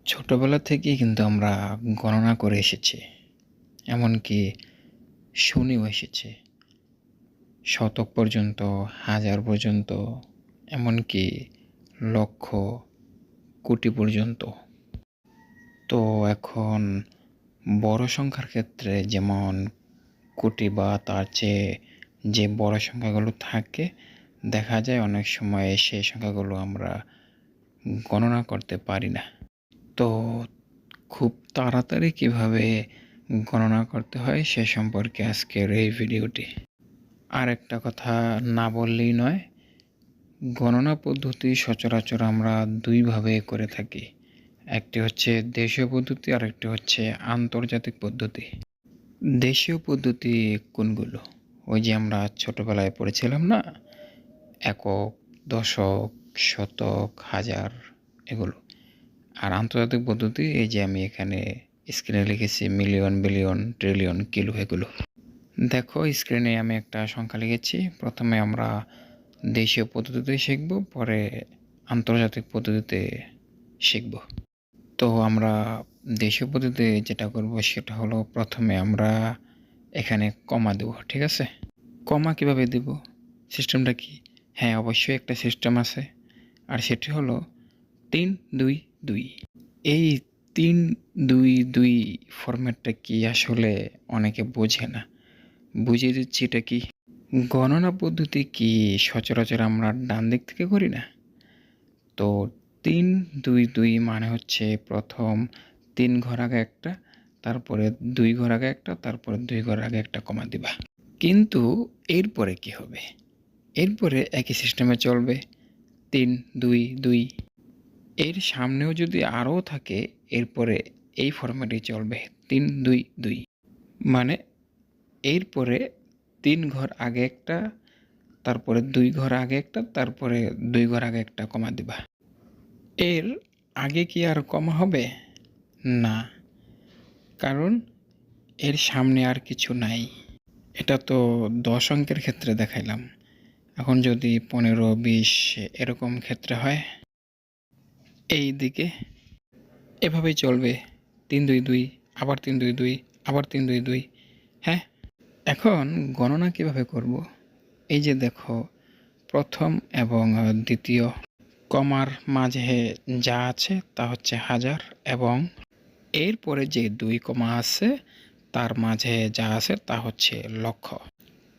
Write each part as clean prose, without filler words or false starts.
ছোটবেলা থেকেই কিন্তু আমরা গণনা করে এসেছি, এমনকি শুনেও এসেছি। শতক পর্যন্ত, হাজার পর্যন্ত, এমনকি লক্ষ, কোটি পর্যন্ত। তো এখন বড় সংখ্যার ক্ষেত্রে যেমন কোটি বা তার চেয়ে যে বড় সংখ্যাগুলো থাকে, দেখা যায় অনেক সময় সেই সংখ্যাগুলো আমরা গণনা করতে পারি না। তো খুব তাড়াতাড়ি কিভাবে গণনা করতে হয় সে সম্পর্কে আজকের এই ভিডিওটি। আর একটা কথা না বললেই নয়, গণনা পদ্ধতি সচরাচর আমরা দুইভাবে করে থাকি। একটি হচ্ছে দেশীয় পদ্ধতি আর একটি হচ্ছে আন্তর্জাতিক পদ্ধতি। দেশীয় পদ্ধতি কোনগুলো? ওই যে আমরা ছোটবেলায় পড়েছিলাম না, একক, দশক, শতক, হাজার, এগুলো। আর আন্তর্জাতিক পদ্ধতি এই যে আমি এখানে স্ক্রিনে লিখেছি মিলিয়ন, বিলিয়ন, ট্রিলিয়ন, কিলো, এগুলো। দেখো স্ক্রিনে আমি একটা সংখ্যা লিখেছি। প্রথমে আমরা দেশীয় পদ্ধতিতে শিখব, পরে আন্তর্জাতিক পদ্ধতিতে শিখব। তো আমরা দেশীয় পদ্ধতিতে যেটা করব সেটা হলো, প্রথমে আমরা এখানে কমা দেব, ঠিক আছে? কমা কিভাবে দেব, সিস্টেমটা কি? হ্যাঁ, অবশ্যই একটা সিস্টেম আছে, আর সেটি হলো 3, 2, 2। এই 3, 2, 2 ফরম্যাটটা কি আসলে অনেকে বোঝে না। বুঝিয়ে দিচ্ছি এটা কি। গণনা পদ্ধতি কি সচরাচর আমরা ডান দিক থেকে করি না? তো 3, 2, 2 মানে হচ্ছে প্রথম 3 ঘর আগে একটা, তারপরে 2 ঘর আগে একটা, তারপরে 2 ঘর আগে একটা কমা দিবা। কিন্তু এরপরে কি হবে? এরপরে একই সিস্টেমে চলবে 3, 2, 2। এর সামনেও যদি আরও থাকে, এরপরে এই ফরম্যাটেই চলবে 3, 2, 2। মানে এরপরে 3 ঘর আগে একটা, তারপরে 2 ঘর আগে একটা, তারপরে 2 ঘর আগে একটা কমা দিবা। এর আগে কি আর কমা হবে? না, কারণ এর সামনে আর কিছু নাই। এটা তো 10 অঙ্কের ক্ষেত্রে দেখাইলাম। এখন যদি 15, 20 এরকম ক্ষেত্রে হয়, এই দিকে এভাবেই চলবে 3, 2, 2, আবার 3, 2, 2, আবার 3, 2, 2। হ্যাঁ, এখন গণনা কিভাবে করব? এই যে দেখো, প্রথম এবং দ্বিতীয় কমার মাঝে যা আছে তা হচ্ছে হাজার, এবং এরপরে যে 2 কমা আছে তার মাঝে যা আছে তা হচ্ছে লক্ষ।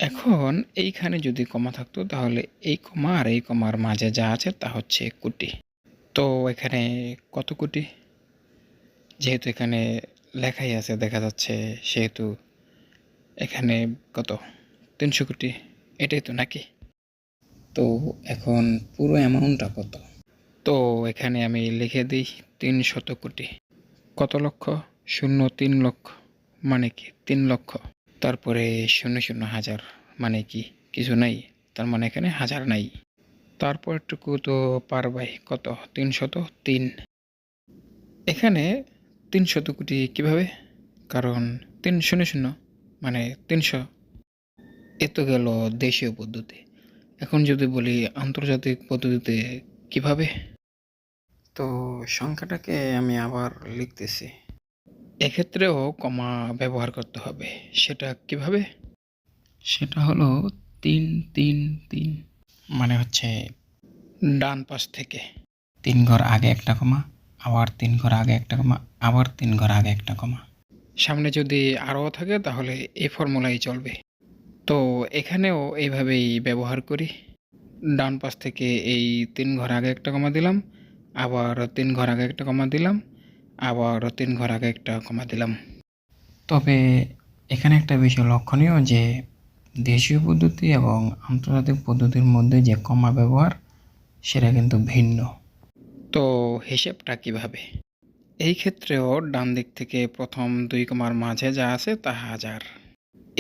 এখন এইখানে যদি কমা থাকতো, তাহলে এই কমা আর এই কমার মাঝে যা আছে তা হচ্ছে কোটি। তো এখানে কত কোটি? যেহেতু এখানে লেখাই আছে, দেখা যাচ্ছে, সেহেতু এখানে কত? 300 কোটি। এটাই তো নাকি? তো এখন পুরো অ্যামাউন্টটা কত? তো এখানে আমি লিখে দিই 300 কোটি। কত লক্ষ? 03 লক্ষ, মানে কি 3 লক্ষ। তারপরে 00 হাজার, মানে কি কিছু নাই, তার মানে এখানে হাজার নাই। তারপরটুকু তো পারবাই, কত? 303। এখানে 300 কোটি কিভাবে? কারণ 300 মানে 300। এ তো গেল দেশীয় পদ্ধতি। এখন যদি বলি আন্তর্জাতিক পদ্ধতিতে কিভাবে, তো সংখ্যাটাকে আমি আবার লিখতেছি। এক্ষেত্রেও কমা ব্যবহার করতে হবে। সেটা কিভাবে? সেটা হলো 3, 3, 3, মানে হচ্ছে ডান পাশ থেকে 3 ঘর আগে একটা কমা, আবার 3 ঘর আগে একটা কমা, আবার 3 ঘর আগে একটা কমা। সামনে যদি আরও থাকে তাহলে এই ফর্মুলাই চলবে। তো এখানেও এইভাবেই ব্যবহার করি। ডান পাশ থেকে এই 3 ঘর আগে একটা কমা দিলাম, আবার 3 ঘর আগে একটা কমা দিলাম, আবার 3 ঘর আগে একটা কমা দিলাম। তবে এখানে একটা বিষয় লক্ষণীয় যে দেশীয় পদ্ধতি এবং আন্তর্জাতিক পদ্ধতির মধ্যে যে কমা ব্যবহার, সেটা কিন্তু ভিন্ন। তো হিসেবটা কিভাবে? এই ক্ষেত্রেও ডান দিক থেকে প্রথম 2 কমার মাঝে যা আছে তা হাজার,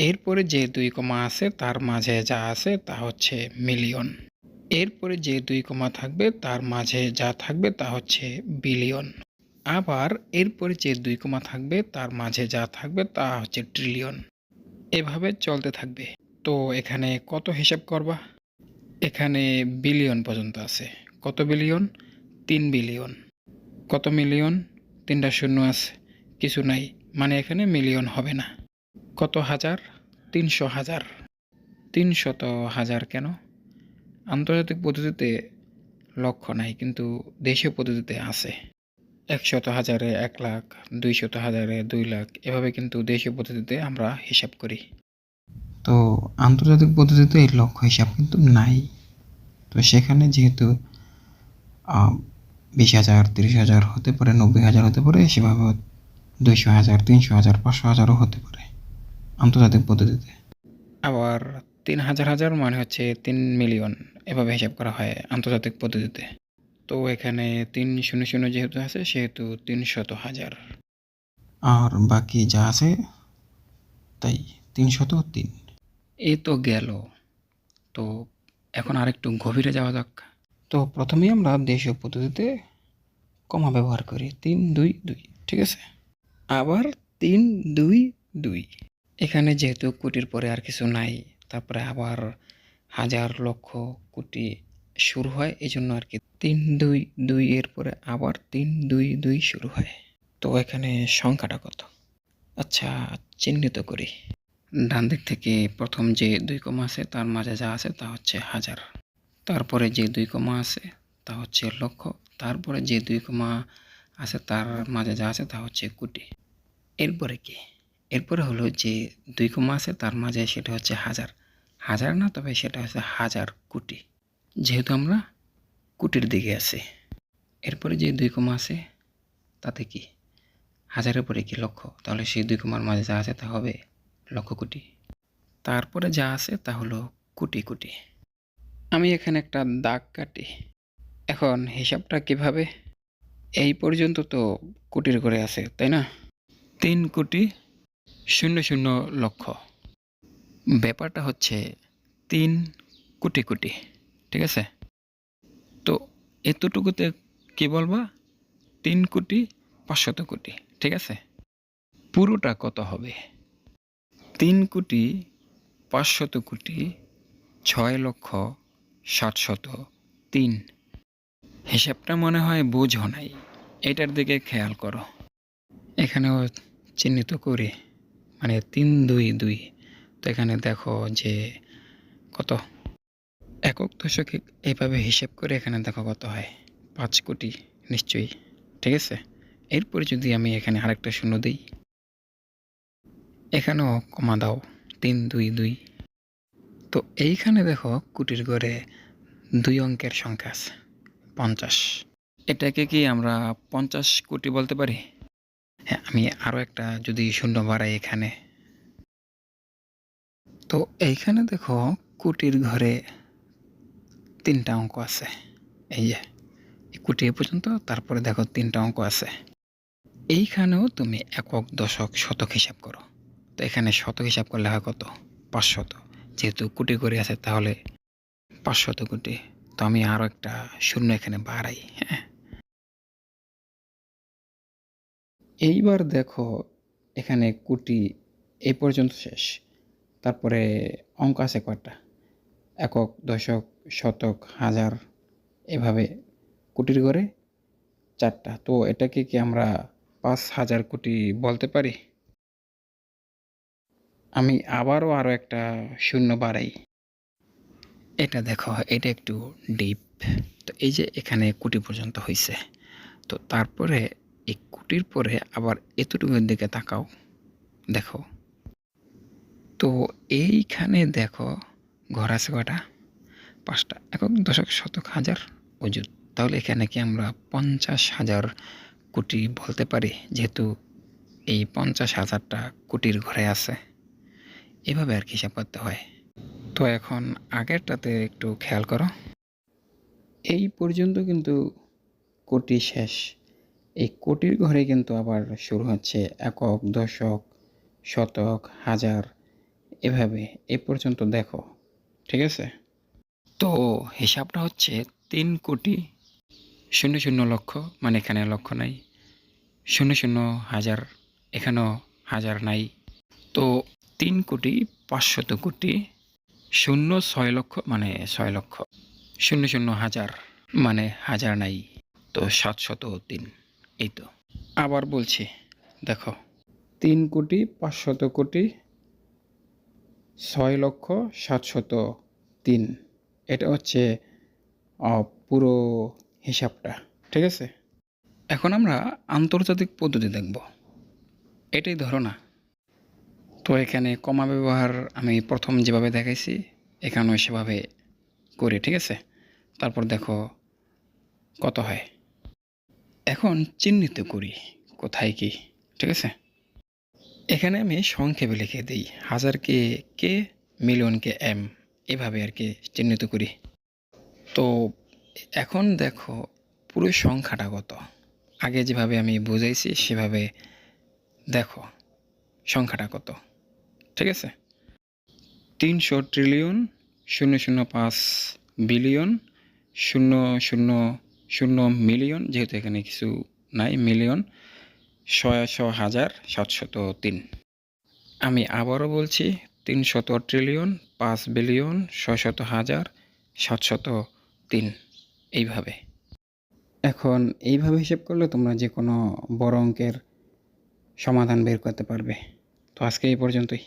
এরপরে যে 2 কমা আছে তার মাঝে যা আছে তা হচ্ছে মিলিয়ন, এরপরে যে 2 কমা থাকবে তার মাঝে যা থাকবে তা হচ্ছে বিলিয়ন, আবার এরপরে যে 2 কমা থাকবে তার মাঝে যা থাকবে তা হচ্ছে ট্রিলিয়ন। এভাবে চলতে থাকবে। তো এখানে কত হিসাব করবা? এখানে বিলিয়ন পর্যন্ত আছে। কত বিলিয়ন? 3 বিলিয়ন। কত মিলিয়ন? তিনটা শূন্য আছে, কিছু নাই, মানে এখানে মিলিয়ন হবে না। কত হাজার? 300,000। 300,000 কেন? আন্তর্জাতিক পদ্ধতিতে লক্ষ নাই, কিন্তু দেশীয় পদ্ধতিতে আছে। 100,000-এ 1,00,000, 200,000-এ 2,00,000, এভাবে কিন্তু দেশীয় পদ্ধতিতে আমরা হিসাব করি। তো আন্তর্জাতিক পদ্ধতিতে এই লক্ষ হিসাব কিন্তু নাই। তো সেখানে যেহেতু 20,000, 30,000 হতে পারে, 90,000 হতে পারে, সেভাবে 200,000, 300,000, 500,000ও হতে পারে আন্তর্জাতিক পদ্ধতিতে। আবার 3,000 মানে হচ্ছে 3 মিলিয়ন, এভাবে হিসাব করা হয় আন্তর্জাতিক পদ্ধতিতে। তো এখানে 300 যেহেতু আছে, সেহেতু 300,000, আর বাকি যা আছে তাই 303। এই তো গেল। তো এখন আরেকটু গভীরে যাওয়া যাক। তো প্রথমেই আমরা দেশীয় পদ্ধতিতে কমা ব্যবহার করি, 3, 2, 2, ঠিক আছে। আবার 3, 2, 2। এখানে যেহেতু কোটির পরে আর কিছু নাই, তারপরে আবার হাজার, লক্ষ, কোটি শুরু হয়, এই জন্য আর কি 3, 2, 2 এর পরে আবার 3, 2, 2 শুরু হয়। তো এখানে সংখ্যাটা কত? আচ্ছা, চিহ্নিত করি। ডান দিক থেকে প্রথম যে 2 কমা আছে, তার মাঝে যা আছে তা হচ্ছে হাজার। তারপরে যে 2 কমা আছে তা হচ্ছে লক্ষ। তারপরে যে 2 কমা আছে তার মাঝে যা আছে তা হচ্ছে কোটি। এরপরে কি? এরপরে হলো যে 2 কমা আছে তার মাঝে, সেটা হচ্ছে হাজার। হাজার না, তবে সেটা হচ্ছে হাজার কোটি, যেহেতু আমরা কোটির দিকে আছি। এরপরে যে 2 কমা আছে তাতে কি? হাজারের পরে কি? লক্ষ। তাহলে সেই 2 কমার মাঝে যা আছে তা হবে লক্ষ কোটি। তারপরে যা আছে তা হলো কোটি কোটি। আমি এখানে একটা দাগ কাটি। এখন হিসাবটা কিভাবে? এই পর্যন্ত তো কোটির ঘরে আছে, তাই না? 3 কোটি 00 লক্ষ। ব্যাপারটা হচ্ছে 3 কোটি কোটি, ঠিক আছে? তো এতটুকুতে কি বলবা? 3 কোটি 500 কোটি, ঠিক আছে? পুরোটা কত হবে? 3 কোটি 500 কোটি 6,60,003। হিসাবটা মনে হয় বুঝো নাই, এটার দিকে খেয়াল করো। এখানেও চিহ্নিত করি, মানে 3, 2, 2। তো এখানে দেখো যে কত একক দশকে, এইভাবে হিসাব করে এখানে দেখো কত হয়, 5 কোটি নিশ্চয়ই, ঠিক আছে। এরপরে যদি আমি এখানে আরেকটা শূন্য দিই, এখানেও কমা দাও, 3, 2, 2। তো এইখানে দেখো কোটির ঘরে 2 অঙ্কের সংখ্যা আছে, 50। এটাকে কি আমরা 50 কোটি বলতে পারি? হ্যাঁ, আমি আরও একটা যদি শূন্য বাড়াই এখানে, তো এইখানে দেখো কোটির ঘরে 3টা অঙ্ক আছে। এই যে কোটি এ পর্যন্ত, তারপরে দেখো 3টা অঙ্ক আছে। এইখানেও তুমি একক, দশক, শতক হিসাব করো। তো এখানে শতক হিসাব করলে হয় কত? 500। যেহেতু কোটি করে আছে, তাহলে 500 কোটি। তো আমি আরও একটা শূন্য এখানে বাড়াই, হ্যাঁ। এইবার দেখো এখানে কোটি এই পর্যন্ত শেষ। তারপরে অঙ্ক আছে কয়টা? একক, দশক, শতক, হাজার, এভাবে কোটির ঘরে 4টা। তো এটাকে কি আমরা 5,000 কোটি বলতে পারি? আমি আবারও আরও একটা শূন্য বাড়াই। এটা দেখো, এটা একটু ডিপ। তো এই যে এখানে কোটি পর্যন্ত হয়েছে, তো তারপরে এই কোটির পরে আবার এতটুকুর দিকে তাকাও, দেখো। তো এইখানে দেখো ঘর আছে কয়টা? 5টা। একক, দশক, শতক, হাজার, অযুত। তাহলে এখানে কি আমরা 50,000 কোটি বলতে পারি, যেহেতু এই 50,000টা কোটির ঘরে আছে? এভাবে আর কি হিসাব করতে হয়। তো এখন আগেরটাতে একটু খেয়াল করো, এই পর্যন্ত কিন্তু কোটি শেষ। এই কোটির ঘরে কিন্তু আবার শুরু হচ্ছে একক, দশক, শতক, হাজার, এভাবে এ পর্যন্ত দেখো, ঠিক আছে। তো হিসাবটা হচ্ছে 3 কোটি 00 লক্ষ, মানে এখানে লক্ষ নাই। 00 হাজার, এখানেও হাজার নাই। তো 3 কোটি 500 কোটি 06 লক্ষ, মানে 6 লক্ষ। 00 হাজার, মানে হাজার নাই। তো 703, এই তো। আবার বলছি, দেখো 3,500,00,00,000 6,703,000 এটা হচ্ছে পুরো হিসাবটা, ঠিক আছে? এখন আমরা আন্তর্জাতিক পদ্ধতি দেখব, এটাই ধরো না। তো এখানে কমা ব্যবহার আমি প্রথম যেভাবে দেখাইছি এখানেও সেভাবে করি, ঠিক আছে? তারপর দেখো কত হয়। এখন চিহ্নিত করি কোথায় কি, ঠিক আছে? এখানে আমি সংক্ষেপে লিখে দিই, হাজারকে কে, মিলিয়নকে এম, এভাবে আর কি চিহ্নিত করি। তো এখন দেখো পুরো সংখ্যাটা কত, আগে যেভাবে আমি বুঝাইছি সেভাবে দেখো সংখ্যাটা কত, ঠিক আছে? 300 ট্রিলিয়ন 005 বিলিয়ন 000 মিলিয়ন, যেহেতু এখানে কিছু নাই, মিলিয়ন 100,703। আমি আবারও বলছি 300 ট্রিলিয়ন 5 বিলিয়ন 600,703, এইভাবে। এখন এইভাবে হিসেব করলে তোমরা যে কোনো বড় অঙ্কের সমাধান বের করতে পারবে। তো আজকে এই পর্যন্তই।